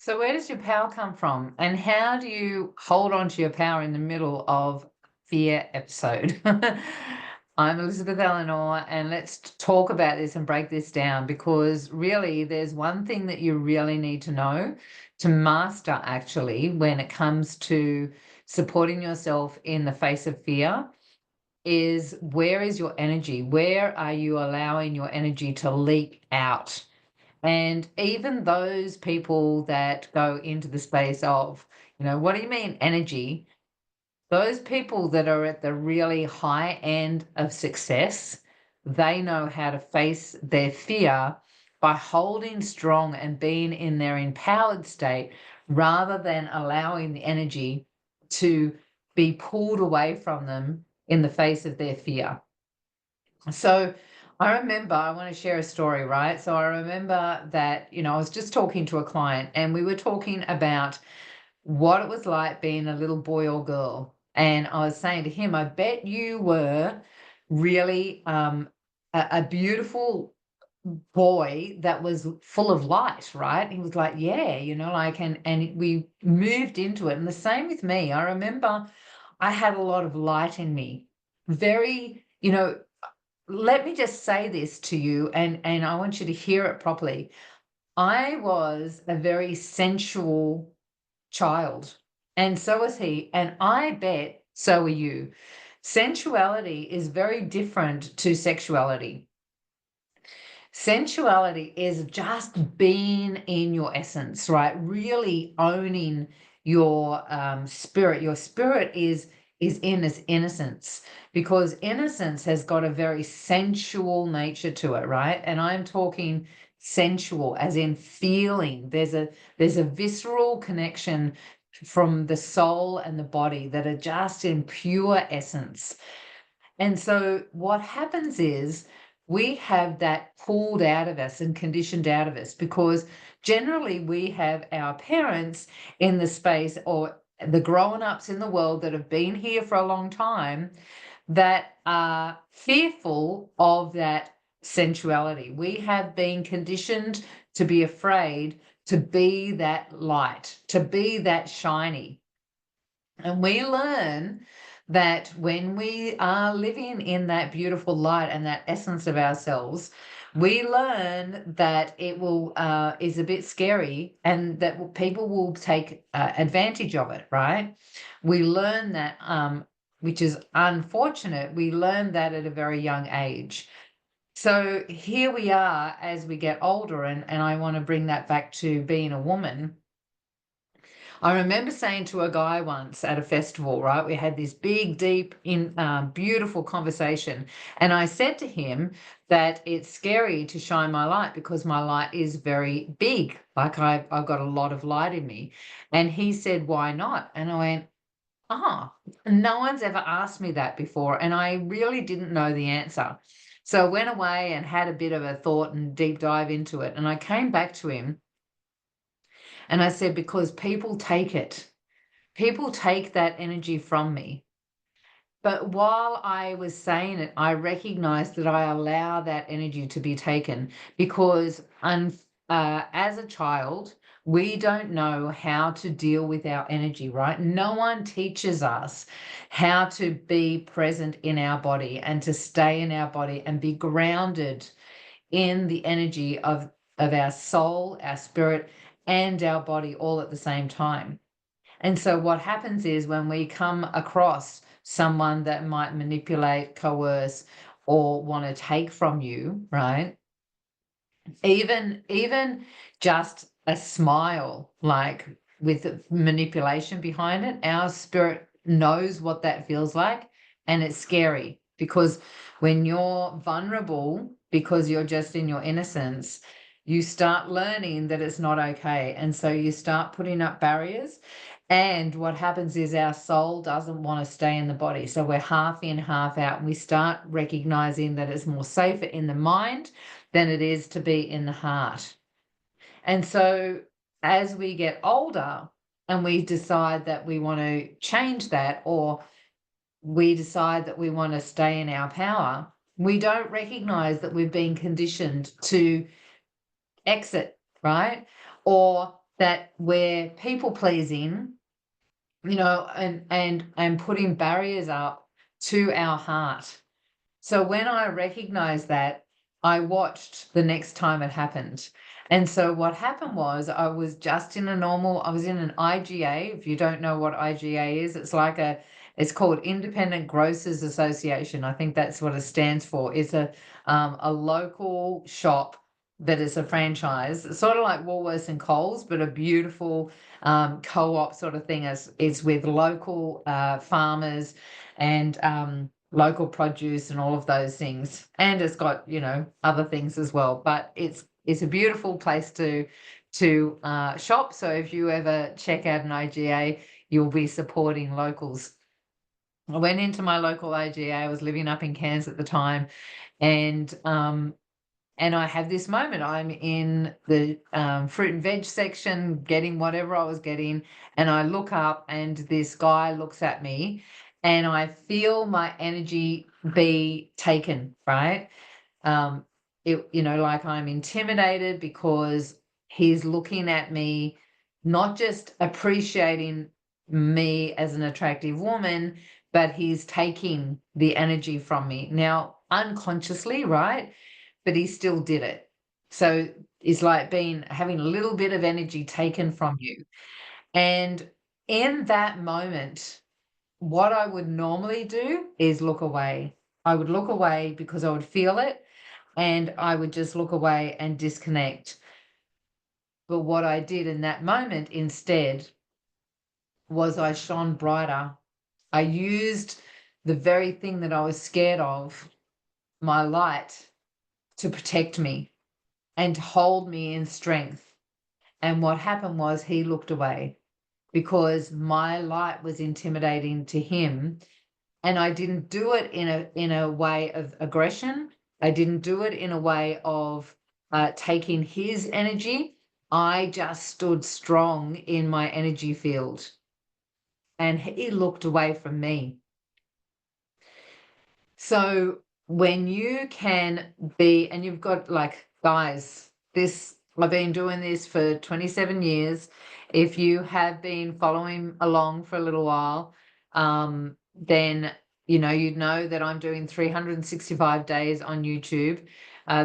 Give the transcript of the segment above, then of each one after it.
So where does your power come from? And how do you hold on to your power in the middle of fear episode? I'm Elizabeth Eleanor, and let's talk about this and break this down because really there's one thing that you really need to know to master actually when it comes to supporting yourself in the face of fear is where is your energy? Where are you allowing your energy to leak out? And even those people that go into the space of, what do you mean energy? Those people that are at the really high end of success, they know how to face their fear by holding strong and being in their empowered state rather than allowing the energy to be pulled away from them in the face of their fear. So I remember, I want to share a story, right? So I remember that, I was just talking to a client and we were talking about what it was like being a little boy or girl. And I was saying to him, I bet you were really a beautiful boy that was full of light, right? He was like, yeah, and we moved into it. And the same with me. I remember I had a lot of light in me. Very, let me just say this to you, and I want you to hear it properly. I was a very sensual child, and so was he, and I bet so are you. Sensuality is very different to sexuality. Sensuality is just being in your essence, right? Really owning your spirit. Your spirit is in its innocence because innocence has got a very sensual nature to it, right? And I'm talking sensual as in feeling. There's a visceral connection from the soul and the body that are just in pure essence. And so what happens is we have that pulled out of us and conditioned out of us because generally we have our parents in the space or the grown-ups in the world that have been here for a long time that are fearful of that sensuality. We have been conditioned to be afraid to be that light, to be that shiny. And we learn that when we are living in that beautiful light and that essence of ourselves, we learn that it will is a bit scary and that people will take advantage of it, right? We learn that, which is unfortunate, we learn that at a very young age. So here we are as we get older, and I want to bring that back to being a woman. I remember saying to a guy once at a festival, right? We had this big, deep, beautiful conversation. And I said to him that it's scary to shine my light because my light is very big. Like I've got a lot of light in me. And he said, why not? And I went, no one's ever asked me that before. And I really didn't know the answer. So I went away and had a bit of a thought and deep dive into it. And I came back to him and I said, because people take it. People take that energy from me. But while I was saying it, I recognized that I allow that energy to be taken because as a child, we don't know how to deal with our energy, right? No one teaches us how to be present in our body and to stay in our body and be grounded in the energy of our soul, our spirit, and our body all at the same time. And so what happens is when we come across someone that might manipulate, coerce, or want to take from you, right? Even just a smile, like with manipulation behind it, our spirit knows what that feels like, and it's scary because when you're vulnerable, because you're just in your innocence, you start learning that it's not okay. And so you start putting up barriers. And what happens is our soul doesn't want to stay in the body. So we're half in, half out. And we start recognizing that it's more safer in the mind than it is to be in the heart. And so as we get older and we decide that we want to change that, or we decide that we want to stay in our power, we don't recognize that we've been conditioned to exit, right? Or that we're people pleasing, you know, and putting barriers up to our heart. So when I recognized that, I watched the next time it happened. And so what happened was I was just in I was in an IGA. If you don't know what IGA is, it's called Independent Grocers Association. I think that's what it stands for. It's a local shop that is a franchise. It's sort of like Woolworths and Coles, but a beautiful co-op sort of thing. It's with local farmers and local produce and all of those things. And it's got, you know, other things as well. But it's a beautiful place to shop. So if you ever check out an IGA, you'll be supporting locals. I went into my local IGA. I was living up in Cairns at the time, and I have this moment. I'm in the fruit and veg section getting whatever I was getting, and I look up and this guy looks at me, and I feel my energy be taken, right? You know, like I'm intimidated because he's looking at me, not just appreciating me as an attractive woman, but he's taking the energy from me. Now, unconsciously, right? But he still did it. So it's like having a little bit of energy taken from you. And in that moment, what I would normally do is look away. I would look away because I would feel it, and I would just look away and disconnect. But what I did in that moment instead was I shone brighter. I used the very thing that I was scared of, my light, to protect me and to hold me in strength. And what happened was he looked away because my light was intimidating to him. And I didn't do it in a way of aggression. I didn't do it in a way of taking his energy. I just stood strong in my energy field, and he looked away from me. So when you can be, and you've got like, guys, I've been doing this for 27 years. If you have been following along for a little while, then you know, you'd know that I'm doing 365 days on YouTube.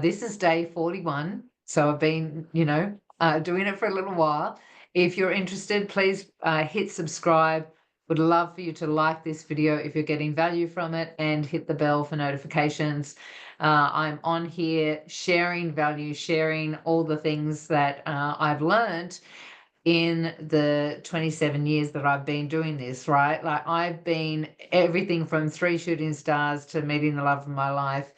This is day 41. So I've been, you know, doing it for a little while. If you're interested, please hit subscribe. Would love for you to like this video if you're getting value from it, and hit the bell for notifications. I'm on here sharing value, sharing all the things that I've learned in the 27 years that I've been doing this, right? Like, I've been everything from 3 shooting stars to meeting the love of my life.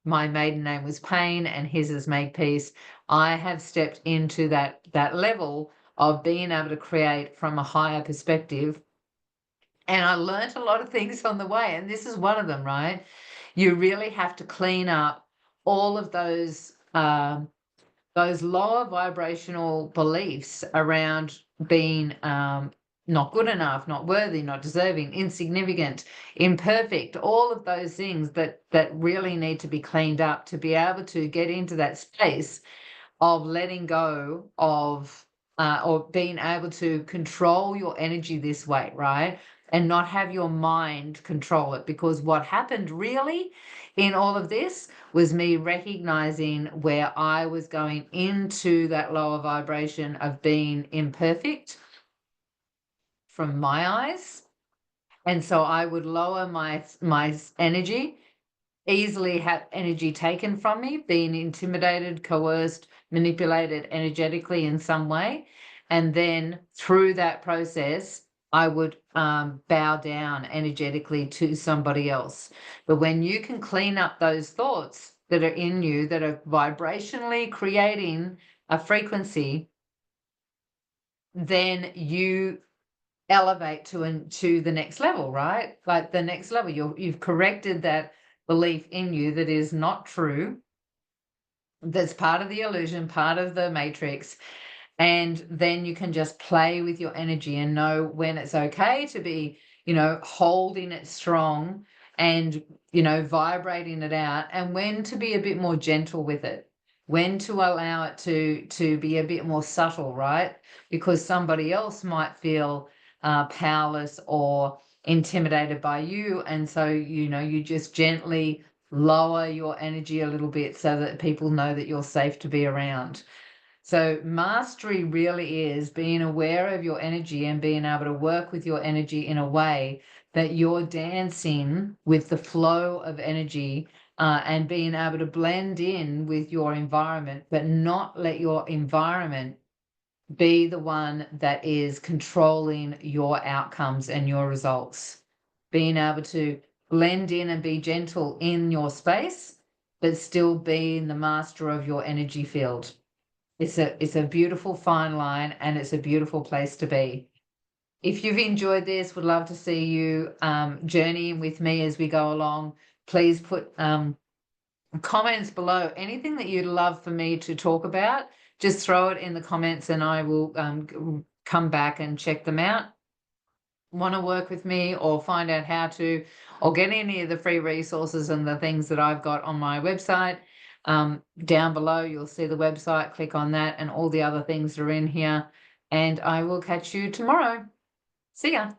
My maiden name was Pain and his is Make Peace. I have stepped into that level of being able to create from a higher perspective. And I learned a lot of things on the way, and this is one of them, right? You really have to clean up all of those lower vibrational beliefs around being not good enough, not worthy, not deserving, insignificant, imperfect, all of those things that really need to be cleaned up to be able to get into that space of letting go of or being able to control your energy this way, right? And not have your mind control it. Because what happened really in all of this was me recognizing where I was going into that lower vibration of being imperfect from my eyes. And so I would lower my energy, easily have energy taken from me, being intimidated, coerced, manipulated energetically in some way. And then through that process, I would bow down energetically to somebody else. But when you can clean up those thoughts that are in you that are vibrationally creating a frequency, then you elevate to the next level, right? Like the next level, you've corrected that belief in you that is not true, that's part of the illusion, part of the matrix. And then you can just play with your energy and know when it's okay to be, you know, holding it strong and, you know, vibrating it out, and when to be a bit more gentle with it. when to allow it to be a bit more subtle, right? Because somebody else might feel powerless or intimidated by you, and so you just gently lower your energy a little bit so that people know that you're safe to be around. So mastery really is being aware of your energy and being able to work with your energy in a way that you're dancing with the flow of energy, and being able to blend in with your environment, but not let your environment be the one that is controlling your outcomes and your results. Being able to blend in and be gentle in your space, but still being the master of your energy field. It's a beautiful fine line, and it's a beautiful place to be. If you've enjoyed this, would love to see you journeying with me as we go along. Please put comments below. Anything that you'd love for me to talk about, just throw it in the comments and I will come back and check them out. Want to work with me or find out how to, or get any of the free resources and the things that I've got on my website, down below you'll see the website. Click on that and all the other things are in here, and I will catch you tomorrow. See ya.